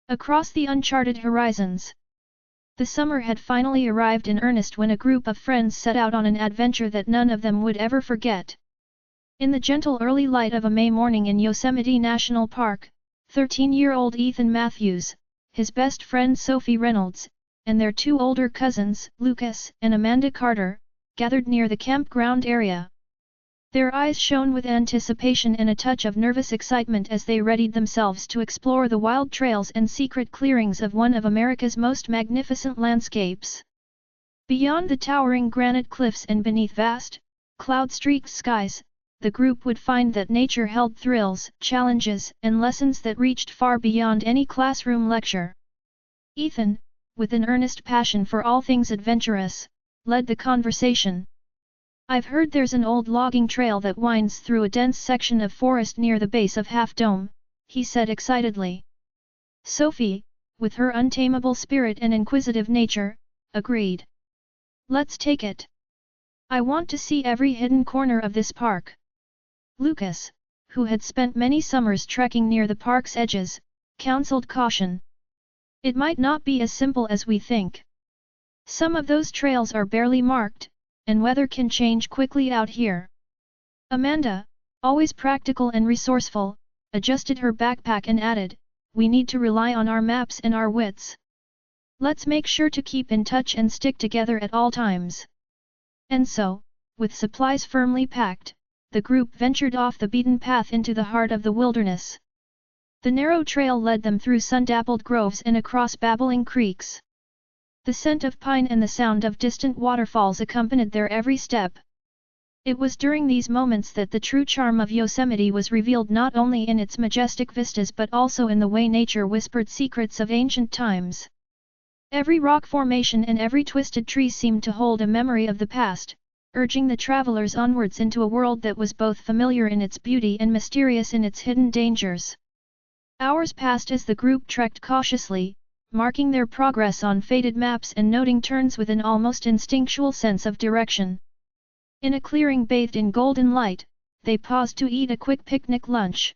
Across the uncharted horizons. The summer had finally arrived in earnest when a group of friends set out on an adventure that none of them would ever forget. In the gentle early light of a May morning in Yosemite National Park, 13-year-old Ethan Matthews, his best friend Sophie Reynolds, and their two older cousins, Lucas and Amanda Carter, gathered near the campground area. Their eyes shone with anticipation and a touch of nervous excitement as they readied themselves to explore the wild trails and secret clearings of one of America's most magnificent landscapes. Beyond the towering granite cliffs and beneath vast, cloud-streaked skies, the group would find that nature held thrills, challenges, and lessons that reached far beyond any classroom lecture. Ethan, with an earnest passion for all things adventurous, led the conversation. "I've heard there's an old logging trail that winds through a dense section of forest near the base of Half Dome," he said excitedly. Sophie, with her untamable spirit and inquisitive nature, agreed. "Let's take it. I want to see every hidden corner of this park." Lucas, who had spent many summers trekking near the park's edges, counseled caution. "It might not be as simple as we think. Some of those trails are barely marked, and weather can change quickly out here." Amanda, always practical and resourceful, adjusted her backpack and added, "We need to rely on our maps and our wits. Let's make sure to keep in touch and stick together at all times." And so, with supplies firmly packed, the group ventured off the beaten path into the heart of the wilderness. The narrow trail led them through sun-dappled groves and across babbling creeks. The scent of pine and the sound of distant waterfalls accompanied their every step. It was during these moments that the true charm of Yosemite was revealed, not only in its majestic vistas but also in the way nature whispered secrets of ancient times. Every rock formation and every twisted tree seemed to hold a memory of the past, urging the travelers onwards into a world that was both familiar in its beauty and mysterious in its hidden dangers. Hours passed as the group trekked cautiously, marking their progress on faded maps and noting turns with an almost instinctual sense of direction. In a clearing bathed in golden light, they paused to eat a quick picnic lunch.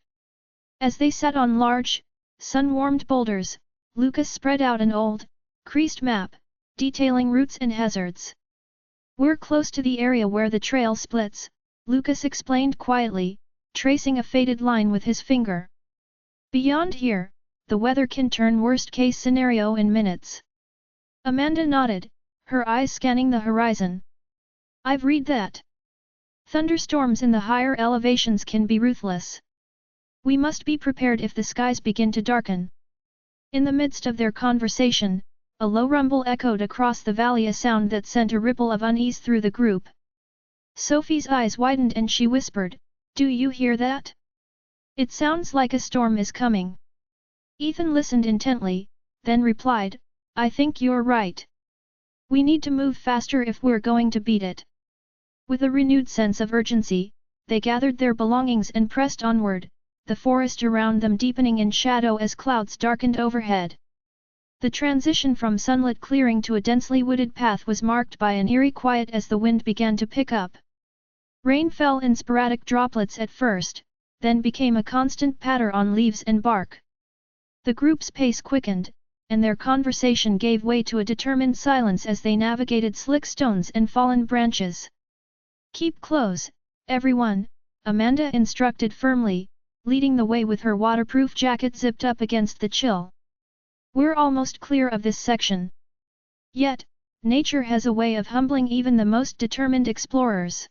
As they sat on large, sun-warmed boulders, Lucas spread out an old, creased map, detailing routes and hazards. "We're close to the area where the trail splits," Lucas explained quietly, tracing a faded line with his finger. "Beyond here, the weather can turn worst-case scenario in minutes." Amanda nodded, her eyes scanning the horizon. "I've read that. Thunderstorms in the higher elevations can be ruthless. We must be prepared if the skies begin to darken." In the midst of their conversation, a low rumble echoed across the valley, a sound that sent a ripple of unease through the group. Sophie's eyes widened and she whispered, "Do you hear that? It sounds like a storm is coming." Ethan listened intently, then replied, "I think you're right. We need to move faster if we're going to beat it." With a renewed sense of urgency, they gathered their belongings and pressed onward, the forest around them deepening in shadow as clouds darkened overhead. The transition from sunlit clearing to a densely wooded path was marked by an eerie quiet as the wind began to pick up. Rain fell in sporadic droplets at first, then became a constant patter on leaves and bark. The group's pace quickened, and their conversation gave way to a determined silence as they navigated slick stones and fallen branches. "Keep close, everyone," Amanda instructed firmly, leading the way with her waterproof jacket zipped up against the chill. "We're almost clear of this section. Yet, nature has a way of humbling even the most determined explorers."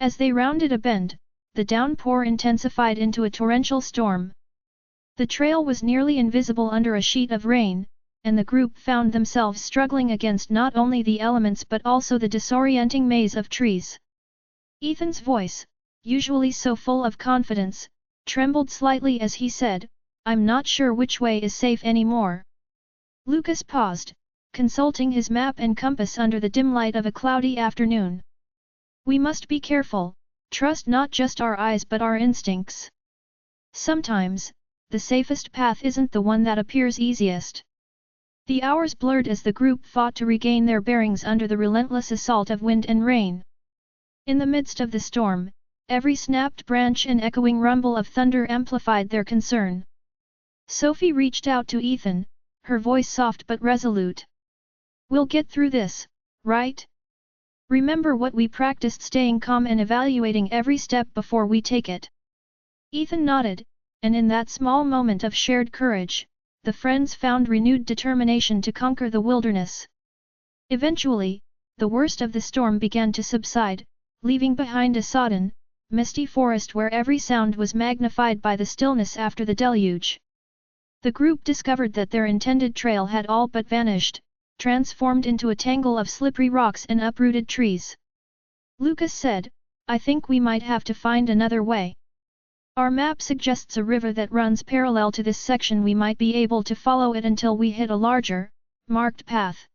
As they rounded a bend, the downpour intensified into a torrential storm. The trail was nearly invisible under a sheet of rain, and the group found themselves struggling against not only the elements but also the disorienting maze of trees. Ethan's voice, usually so full of confidence, trembled slightly as he said, "I'm not sure which way is safe anymore." Lucas paused, consulting his map and compass under the dim light of a cloudy afternoon. "We must be careful, trust not just our eyes but our instincts. Sometimes, the safest path isn't the one that appears easiest." The hours blurred as the group fought to regain their bearings under the relentless assault of wind and rain. In the midst of the storm, every snapped branch and echoing rumble of thunder amplified their concern. Sophie reached out to Ethan, her voice soft but resolute. We'll get through this, right? Remember what we practiced, staying calm and evaluating every step before we take it. Ethan nodded, and in that small moment of shared courage, the friends found renewed determination to conquer the wilderness. Eventually, the worst of the storm began to subside, leaving behind a sodden, misty forest where every sound was magnified by the stillness after the deluge. The group discovered that their intended trail had all but vanished, transformed into a tangle of slippery rocks and uprooted trees. Lucas said, I think we might have to find another way. Our map suggests a river that runs parallel to this section. We might be able to follow it until we hit a larger, marked path.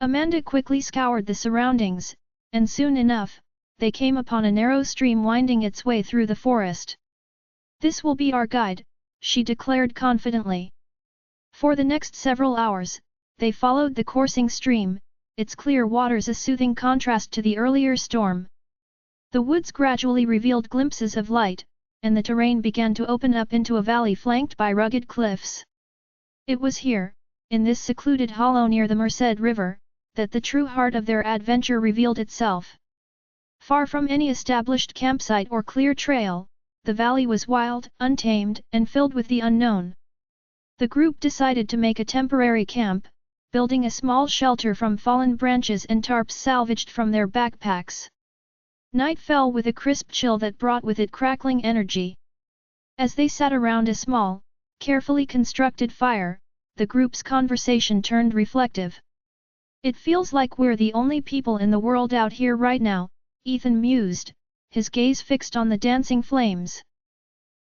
Amanda quickly scoured the surroundings, and soon enough, they came upon a narrow stream winding its way through the forest. This will be our guide, she declared confidently. For the next several hours, they followed the coursing stream, its clear waters a soothing contrast to the earlier storm. The woods gradually revealed glimpses of light, and the terrain began to open up into a valley flanked by rugged cliffs. It was here, in this secluded hollow near the Merced River, that the true heart of their adventure revealed itself. Far from any established campsite or clear trail, the valley was wild, untamed, and filled with the unknown. The group decided to make a temporary camp, building a small shelter from fallen branches and tarps salvaged from their backpacks. Night fell with a crisp chill that brought with it crackling energy. As they sat around a small, carefully constructed fire, the group's conversation turned reflective. It feels like we're the only people in the world out here right now, Ethan mused, his gaze fixed on the dancing flames.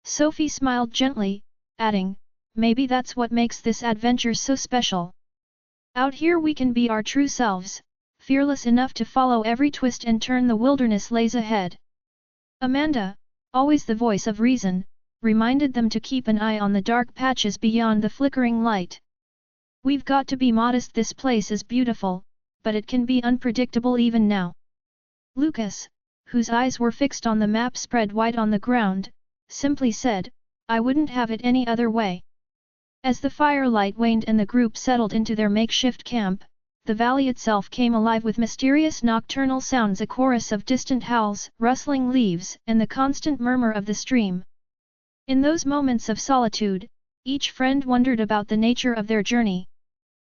Sophie smiled gently, adding, maybe that's what makes this adventure so special. Out here we can be our true selves, fearless enough to follow every twist and turn the wilderness lays ahead. Amanda, always the voice of reason, reminded them to keep an eye on the dark patches beyond the flickering light. We've got to be modest. This place is beautiful, but it can be unpredictable even now. Lucas, whose eyes were fixed on the map spread wide on the ground, simply said, I wouldn't have it any other way. As the firelight waned and the group settled into their makeshift camp, the valley itself came alive with mysterious nocturnal sounds, a chorus of distant howls, rustling leaves, and the constant murmur of the stream. In those moments of solitude, each friend wondered about the nature of their journey.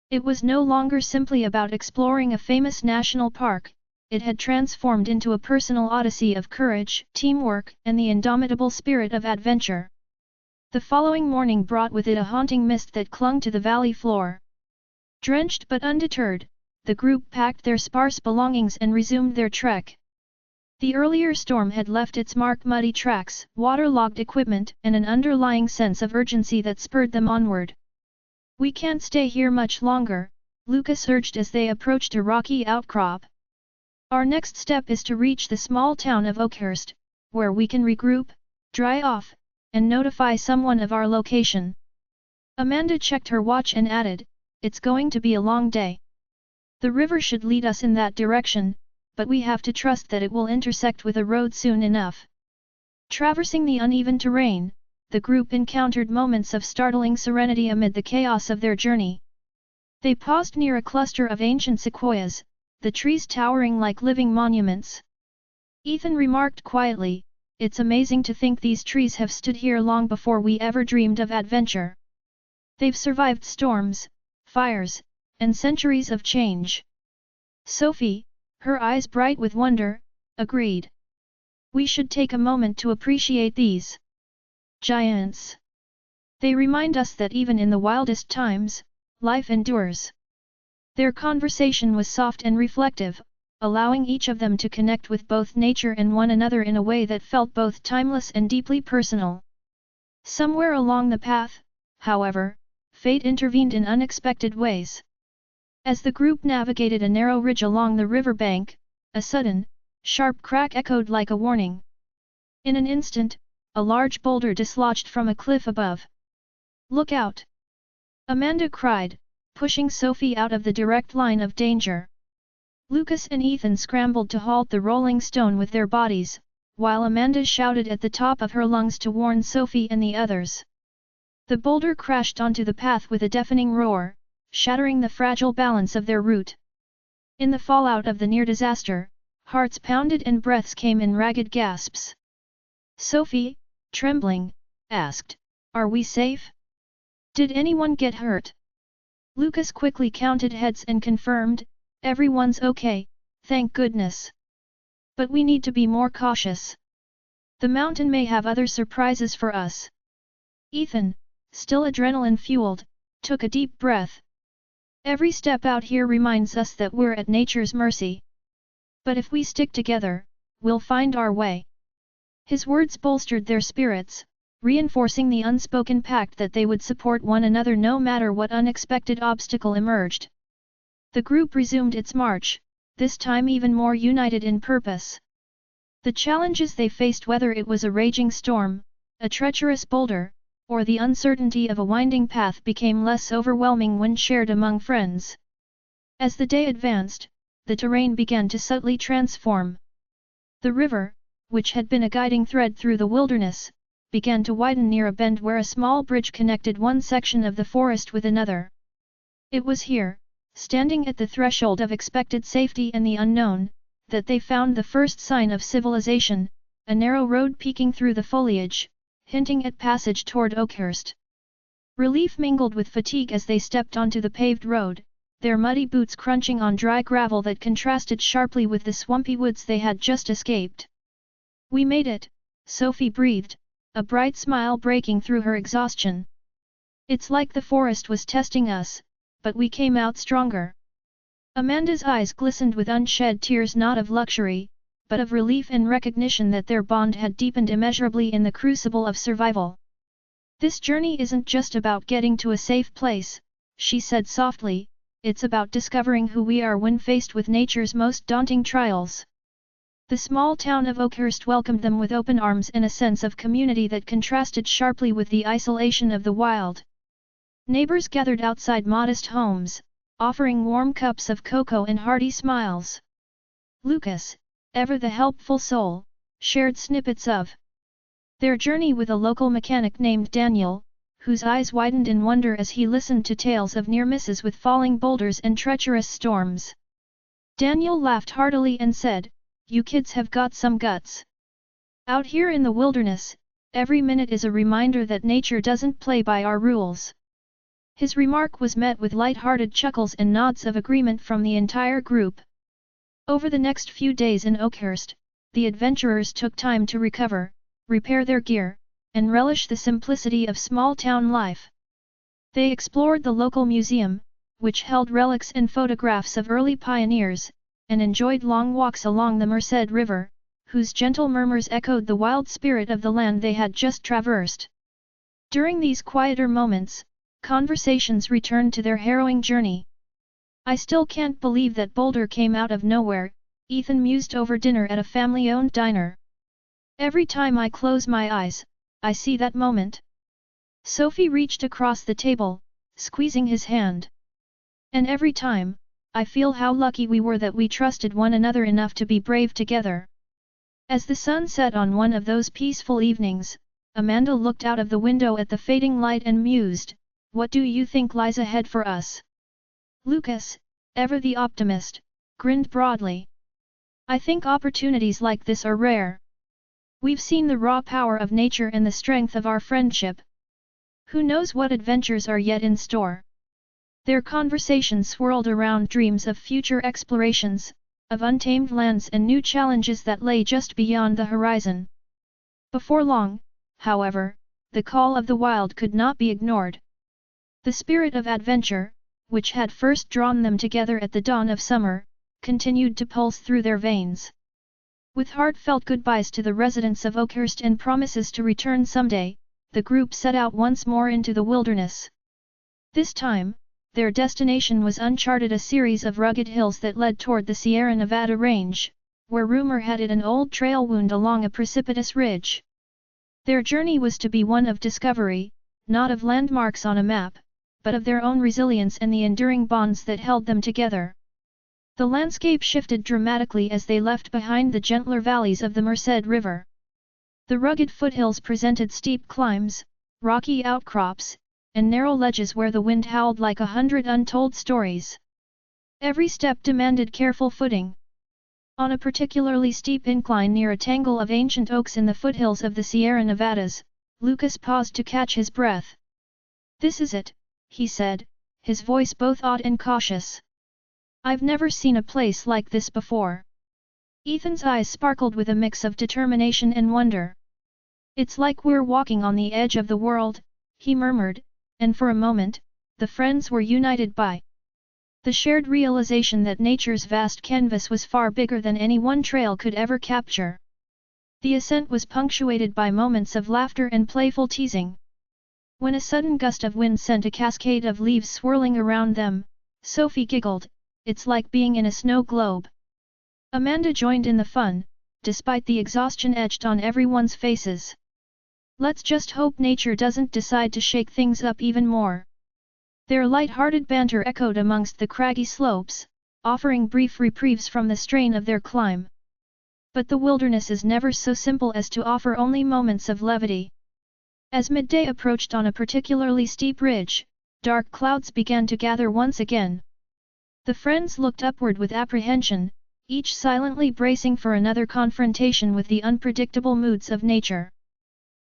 It was no longer simply about exploring a famous national park, it had transformed into a personal odyssey of courage, teamwork, and the indomitable spirit of adventure. The following morning brought with it a haunting mist that clung to the valley floor. Drenched but undeterred, the group packed their sparse belongings and resumed their trek. The earlier storm had left its mark: muddy tracks, waterlogged equipment, and an underlying sense of urgency that spurred them onward. We can't stay here much longer, Lucas urged as they approached a rocky outcrop. Our next step is to reach the small town of Oakhurst, where we can regroup, dry off, and notify someone of our location. Amanda checked her watch and added, it's going to be a long day. The river should lead us in that direction, but we have to trust that it will intersect with a road soon enough. Traversing the uneven terrain, the group encountered moments of startling serenity amid the chaos of their journey. They paused near a cluster of ancient sequoias, the trees towering like living monuments. Ethan remarked quietly, it's amazing to think these trees have stood here long before we ever dreamed of adventure. They've survived storms, fires, and centuries of change. Sophie, her eyes bright with wonder, agreed. We should take a moment to appreciate these giants. They remind us that even in the wildest times, life endures. Their conversation was soft and reflective, allowing each of them to connect with both nature and one another in a way that felt both timeless and deeply personal. Somewhere along the path, however, fate intervened in unexpected ways. As the group navigated a narrow ridge along the riverbank, a sudden, sharp crack echoed like a warning. In an instant, a large boulder dislodged from a cliff above. Look out! Amanda cried, pushing Sophie out of the direct line of danger. Lucas and Ethan scrambled to halt the rolling stone with their bodies, while Amanda shouted at the top of her lungs to warn Sophie and the others. The boulder crashed onto the path with a deafening roar, shattering the fragile balance of their route. In the fallout of the near disaster, hearts pounded and breaths came in ragged gasps. Sophie, trembling, asked, "Are we safe? Did anyone get hurt?" Lucas quickly counted heads and confirmed, "Everyone's okay, thank goodness. But we need to be more cautious. The mountain may have other surprises for us." Ethan, still adrenaline-fueled, took a deep breath. "Every step out here reminds us that we're at nature's mercy. But if we stick together, we'll find our way." His words bolstered their spirits, reinforcing the unspoken pact that they would support one another no matter what unexpected obstacle emerged. The group resumed its march, this time even more united in purpose. The challenges they faced, whether it was a raging storm, a treacherous boulder, or the uncertainty of a winding path, became less overwhelming when shared among friends. As the day advanced, the terrain began to subtly transform. The river, which had been a guiding thread through the wilderness, began to widen near a bend where a small bridge connected one section of the forest with another. It was here, standing at the threshold of expected safety and the unknown, that they found the first sign of civilization, a narrow road peeking through the foliage, hinting at passage toward Oakhurst. Relief mingled with fatigue as they stepped onto the paved road, their muddy boots crunching on dry gravel that contrasted sharply with the swampy woods they had just escaped. "We made it," Sophie breathed, a bright smile breaking through her exhaustion. "It's like the forest was testing us, but we came out stronger." Amanda's eyes glistened with unshed tears, not of luxury, but of relief and recognition that their bond had deepened immeasurably in the crucible of survival. "This journey isn't just about getting to a safe place," she said softly, "it's about discovering who we are when faced with nature's most daunting trials." The small town of Oakhurst welcomed them with open arms and a sense of community that contrasted sharply with the isolation of the wild. Neighbors gathered outside modest homes, offering warm cups of cocoa and hearty smiles. Lucas, ever the helpful soul, shared snippets of their journey with a local mechanic named Daniel, whose eyes widened in wonder as he listened to tales of near misses with falling boulders and treacherous storms. Daniel laughed heartily and said, "You kids have got some guts. Out here in the wilderness, every minute is a reminder that nature doesn't play by our rules." His remark was met with light-hearted chuckles and nods of agreement from the entire group. Over the next few days in Oakhurst, the adventurers took time to recover, repair their gear, and relish the simplicity of small-town life. They explored the local museum, which held relics and photographs of early pioneers, and enjoyed long walks along the Merced River, whose gentle murmurs echoed the wild spirit of the land they had just traversed. During these quieter moments, conversations returned to their harrowing journey. "I still can't believe that boulder came out of nowhere," Ethan mused over dinner at a family-owned diner. "Every time I close my eyes, I see that moment." Sophie reached across the table, squeezing his hand. "And every time, I feel how lucky we were that we trusted one another enough to be brave together." As the sun set on one of those peaceful evenings, Amanda looked out of the window at the fading light and mused, "What do you think lies ahead for us?" Lucas, ever the optimist, grinned broadly. "I think opportunities like this are rare. We've seen the raw power of nature and the strength of our friendship. Who knows what adventures are yet in store?" Their conversation swirled around dreams of future explorations, of untamed lands and new challenges that lay just beyond the horizon. Before long, however, the call of the wild could not be ignored. The spirit of adventure, which had first drawn them together at the dawn of summer, continued to pulse through their veins. With heartfelt goodbyes to the residents of Oakhurst and promises to return someday, the group set out once more into the wilderness. This time, their destination was Uncharted, a series of rugged hills that led toward the Sierra Nevada range, where rumor had it an old trail wound along a precipitous ridge. Their journey was to be one of discovery, not of landmarks on a map, but of their own resilience and the enduring bonds that held them together. The landscape shifted dramatically as they left behind the gentler valleys of the Merced River. The rugged foothills presented steep climbs, rocky outcrops, and narrow ledges where the wind howled like 100 untold stories. Every step demanded careful footing. On a particularly steep incline near a tangle of ancient oaks in the foothills of the Sierra Nevadas, Lucas paused to catch his breath. "This is it," he said, his voice both awed and cautious. "I've never seen a place like this before." Ethan's eyes sparkled with a mix of determination and wonder. "It's like we're walking on the edge of the world," he murmured, and for a moment, the friends were united by the shared realization that nature's vast canvas was far bigger than any one trail could ever capture. The ascent was punctuated by moments of laughter and playful teasing. When a sudden gust of wind sent a cascade of leaves swirling around them, Sophie giggled, "It's like being in a snow globe." Amanda joined in the fun, despite the exhaustion etched on everyone's faces. "Let's just hope nature doesn't decide to shake things up even more." Their light-hearted banter echoed amongst the craggy slopes, offering brief reprieves from the strain of their climb. But the wilderness is never so simple as to offer only moments of levity. As midday approached on a particularly steep ridge, dark clouds began to gather once again. The friends looked upward with apprehension, each silently bracing for another confrontation with the unpredictable moods of nature.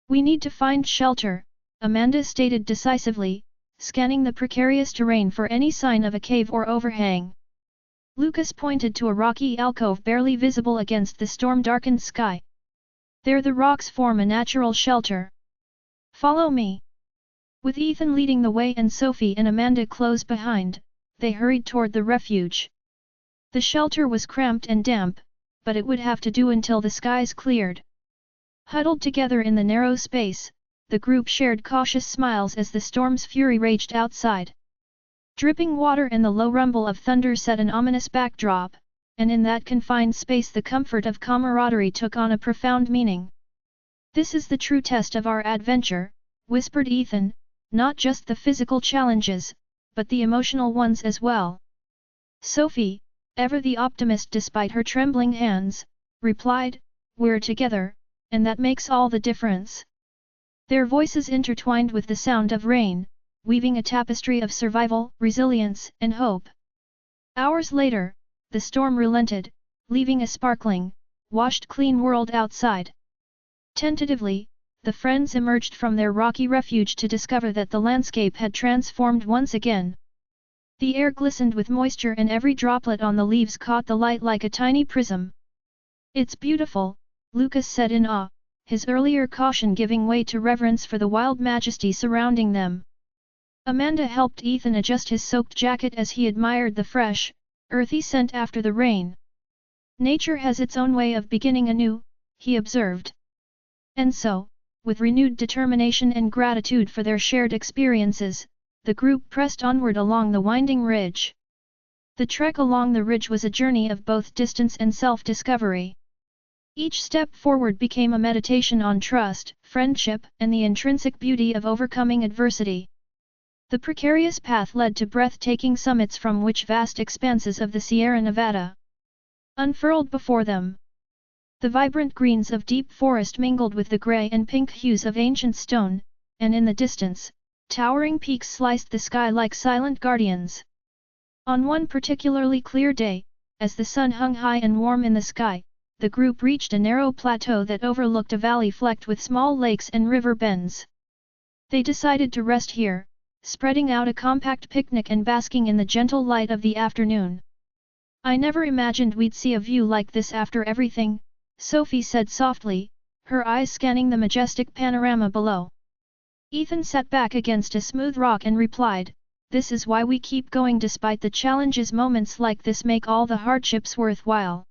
"We need to find shelter," Amanda stated decisively, scanning the precarious terrain for any sign of a cave or overhang. Lucas pointed to a rocky alcove barely visible against the storm-darkened sky. "There the rocks form a natural shelter. Follow me." With Ethan leading the way and Sophie and Amanda close behind, they hurried toward the refuge. The shelter was cramped and damp, but it would have to do until the skies cleared. Huddled together in the narrow space, the group shared cautious smiles as the storm's fury raged outside. Dripping water and the low rumble of thunder set an ominous backdrop, and in that confined space the comfort of camaraderie took on a profound meaning. "This is the true test of our adventure," whispered Ethan, "not just the physical challenges, but the emotional ones as well." Sophie, ever the optimist despite her trembling hands, replied, "We're together, and that makes all the difference." Their voices intertwined with the sound of rain, weaving a tapestry of survival, resilience, and hope. Hours later, the storm relented, leaving a sparkling, washed-clean world outside. Tentatively, the friends emerged from their rocky refuge to discover that the landscape had transformed once again. The air glistened with moisture and every droplet on the leaves caught the light like a tiny prism. "It's beautiful," Lucas said in awe, his earlier caution giving way to reverence for the wild majesty surrounding them. Amanda helped Ethan adjust his soaked jacket as he admired the fresh, earthy scent after the rain. "Nature has its own way of beginning anew," he observed. And so, with renewed determination and gratitude for their shared experiences, the group pressed onward along the winding ridge. The trek along the ridge was a journey of both distance and self-discovery. Each step forward became a meditation on trust, friendship, and the intrinsic beauty of overcoming adversity. The precarious path led to breathtaking summits from which vast expanses of the Sierra Nevada unfurled before them. The vibrant greens of deep forest mingled with the gray and pink hues of ancient stone, and in the distance, towering peaks sliced the sky like silent guardians. On one particularly clear day, as the sun hung high and warm in the sky, the group reached a narrow plateau that overlooked a valley flecked with small lakes and river bends. They decided to rest here, spreading out a compact picnic and basking in the gentle light of the afternoon. "I never imagined we'd see a view like this after everything," Sophie said softly, her eyes scanning the majestic panorama below. Ethan sat back against a smooth rock and replied, "This is why we keep going despite the challenges. Moments like this make all the hardships worthwhile."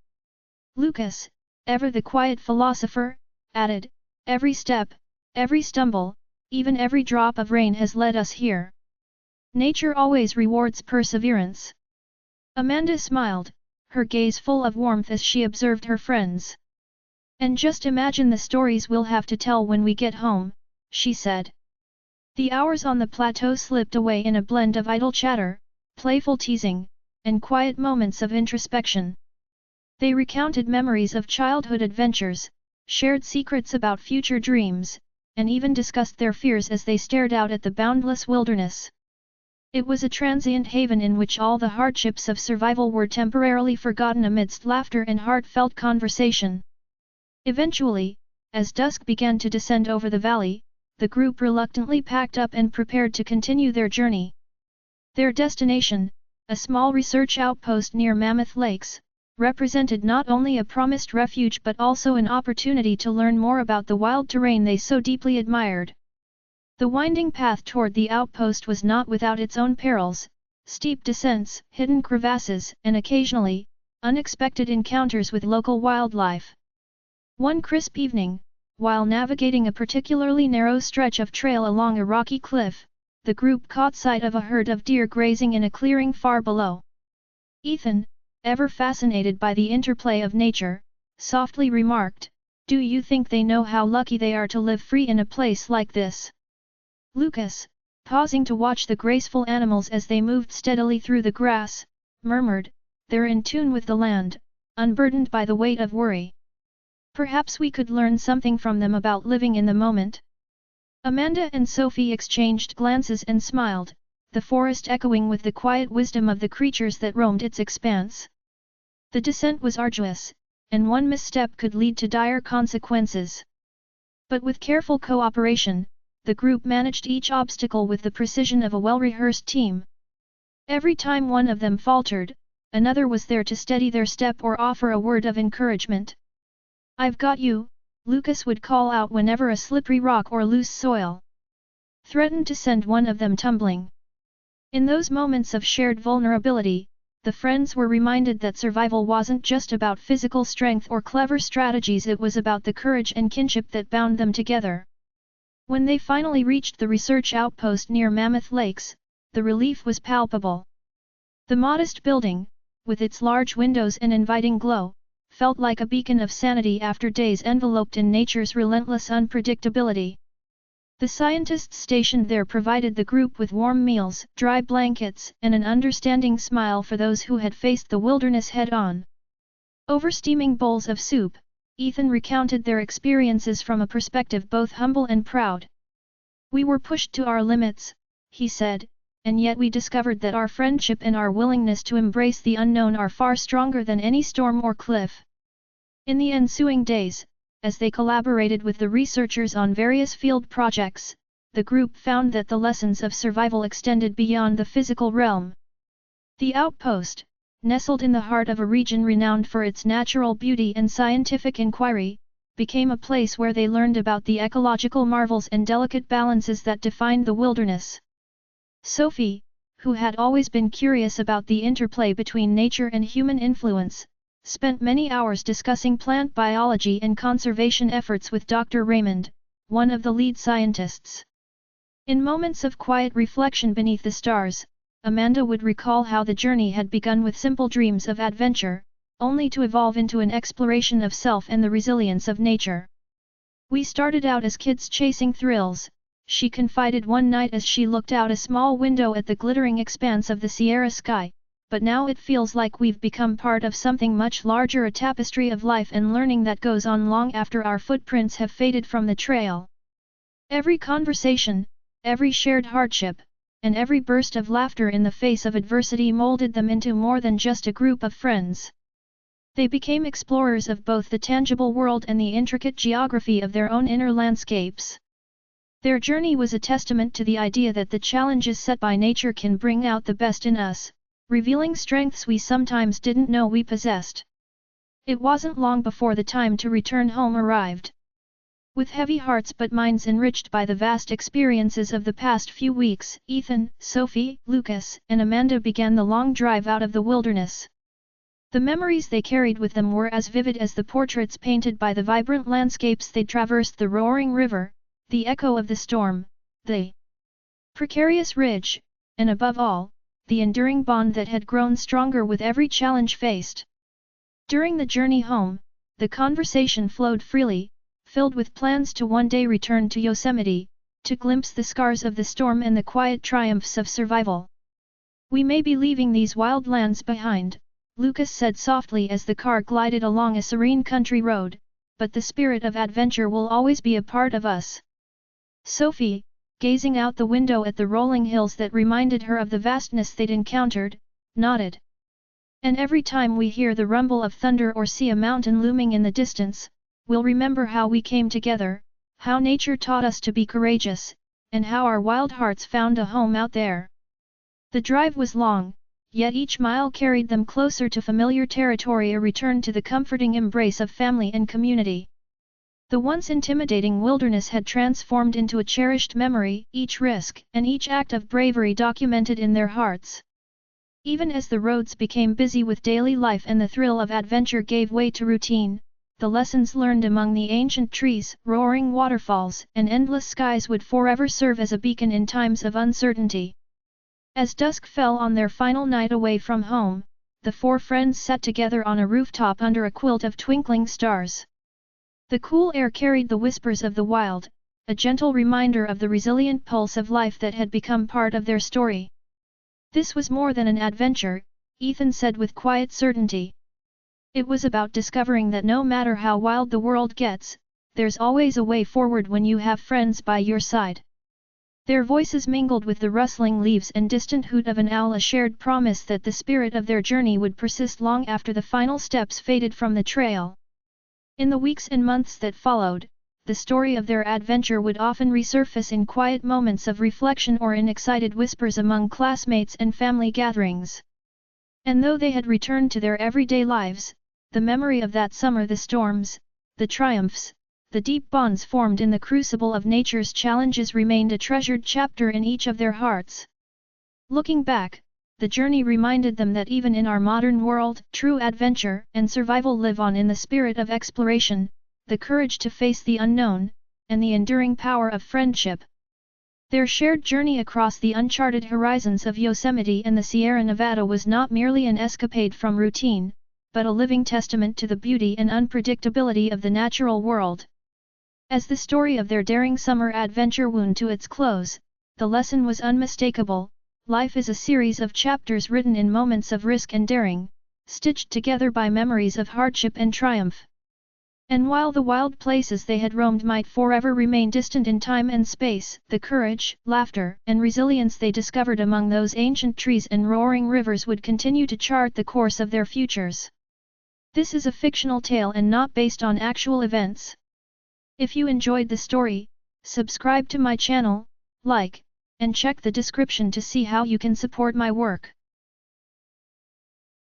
Lucas, ever the quiet philosopher, added, "Every step, every stumble, even every drop of rain has led us here. Nature always rewards perseverance." Amanda smiled, her gaze full of warmth as she observed her friends. "And just imagine the stories we'll have to tell when we get home," she said. The hours on the plateau slipped away in a blend of idle chatter, playful teasing, and quiet moments of introspection. They recounted memories of childhood adventures, shared secrets about future dreams, and even discussed their fears as they stared out at the boundless wilderness. It was a transient haven in which all the hardships of survival were temporarily forgotten amidst laughter and heartfelt conversation. Eventually, as dusk began to descend over the valley, the group reluctantly packed up and prepared to continue their journey. Their destination, a small research outpost near Mammoth Lakes, represented not only a promised refuge but also an opportunity to learn more about the wild terrain they so deeply admired. The winding path toward the outpost was not without its own perils, steep descents, hidden crevasses, and occasionally, unexpected encounters with local wildlife. One crisp evening, while navigating a particularly narrow stretch of trail along a rocky cliff, the group caught sight of a herd of deer grazing in a clearing far below. Ethan, ever fascinated by the interplay of nature, softly remarked, "Do you think they know how lucky they are to live free in a place like this?" Lucas, pausing to watch the graceful animals as they moved steadily through the grass, murmured, "They're in tune with the land, unburdened by the weight of worry. Perhaps we could learn something from them about living in the moment." Amanda and Sophie exchanged glances and smiled, the forest echoing with the quiet wisdom of the creatures that roamed its expanse. The descent was arduous, and one misstep could lead to dire consequences. But with careful cooperation, the group managed each obstacle with the precision of a well-rehearsed team. Every time one of them faltered, another was there to steady their step or offer a word of encouragement. "I've got you," Lucas would call out whenever a slippery rock or loose soil threatened to send one of them tumbling. In those moments of shared vulnerability, the friends were reminded that survival wasn't just about physical strength or clever strategies, it was about the courage and kinship that bound them together. When they finally reached the research outpost near Mammoth Lakes, the relief was palpable. The modest building, with its large windows and inviting glow, felt like a beacon of sanity after days enveloped in nature's relentless unpredictability. The scientists stationed there provided the group with warm meals, dry blankets, and an understanding smile for those who had faced the wilderness head-on. Over steaming bowls of soup, Ethan recounted their experiences from a perspective both humble and proud. "We were pushed to our limits," he said, "and yet we discovered that our friendship and our willingness to embrace the unknown are far stronger than any storm or cliff." In the ensuing days, as they collaborated with the researchers on various field projects, the group found that the lessons of survival extended beyond the physical realm. The outpost, nestled in the heart of a region renowned for its natural beauty and scientific inquiry, became a place where they learned about the ecological marvels and delicate balances that defined the wilderness. Sophie, who had always been curious about the interplay between nature and human influence, spent many hours discussing plant biology and conservation efforts with Dr. Raymond, one of the lead scientists. In moments of quiet reflection beneath the stars, Amanda would recall how the journey had begun with simple dreams of adventure, only to evolve into an exploration of self and the resilience of nature. "We started out as kids chasing thrills," she confided one night as she looked out a small window at the glittering expanse of the Sierra sky, "but now it feels like we've become part of something much larger, a tapestry of life and learning that goes on long after our footprints have faded from the trail." Every conversation, every shared hardship, and every burst of laughter in the face of adversity molded them into more than just a group of friends. They became explorers of both the tangible world and the intricate geography of their own inner landscapes. Their journey was a testament to the idea that the challenges set by nature can bring out the best in us, revealing strengths we sometimes didn't know we possessed. It wasn't long before the time to return home arrived. With heavy hearts but minds enriched by the vast experiences of the past few weeks, Ethan, Sophie, Lucas, and Amanda began the long drive out of the wilderness. The memories they carried with them were as vivid as the portraits painted by the vibrant landscapes they traversed: the roaring river, the echo of the storm, the precarious ridge, and above all, the enduring bond that had grown stronger with every challenge faced. During the journey home, the conversation flowed freely, filled with plans to one day return to Yosemite, to glimpse the scars of the storm and the quiet triumphs of survival. "We may be leaving these wild lands behind," Lucas said softly as the car glided along a serene country road, "but the spirit of adventure will always be a part of us." Sophie, gazing out the window at the rolling hills that reminded her of the vastness they'd encountered, nodded. And every time we hear the rumble of thunder or see a mountain looming in the distance, we'll remember how we came together, how nature taught us to be courageous, and how our wild hearts found a home out there. The drive was long, yet each mile carried them closer to familiar territory, a return to the comforting embrace of family and community. The once intimidating wilderness had transformed into a cherished memory, each risk and each act of bravery documented in their hearts. Even as the roads became busy with daily life and the thrill of adventure gave way to routine, the lessons learned among the ancient trees, roaring waterfalls, and endless skies would forever serve as a beacon in times of uncertainty. As dusk fell on their final night away from home, the four friends sat together on a rooftop under a quilt of twinkling stars. The cool air carried the whispers of the wild, a gentle reminder of the resilient pulse of life that had become part of their story. This was more than an adventure, Ethan said with quiet certainty. It was about discovering that no matter how wild the world gets, there's always a way forward when you have friends by your side. Their voices mingled with the rustling leaves and distant hoot of an owl, a shared promise that the spirit of their journey would persist long after the final steps faded from the trail. In the weeks and months that followed, the story of their adventure would often resurface in quiet moments of reflection or in excited whispers among classmates and family gatherings. And though they had returned to their everyday lives, the memory of that summer, the storms, the triumphs, the deep bonds formed in the crucible of nature's challenges remained a treasured chapter in each of their hearts. Looking back, the journey reminded them that even in our modern world, true adventure and survival live on in the spirit of exploration, the courage to face the unknown, and the enduring power of friendship. Their shared journey across the uncharted horizons of Yosemite and the Sierra Nevada was not merely an escapade from routine, but a living testament to the beauty and unpredictability of the natural world. As the story of their daring summer adventure wound to its close, the lesson was unmistakable: life is a series of chapters written in moments of risk and daring, stitched together by memories of hardship and triumph. And while the wild places they had roamed might forever remain distant in time and space, the courage, laughter, and resilience they discovered among those ancient trees and roaring rivers would continue to chart the course of their futures. This is a fictional tale and not based on actual events. If you enjoyed the story, subscribe to my channel, like, and check the description to see how you can support my work.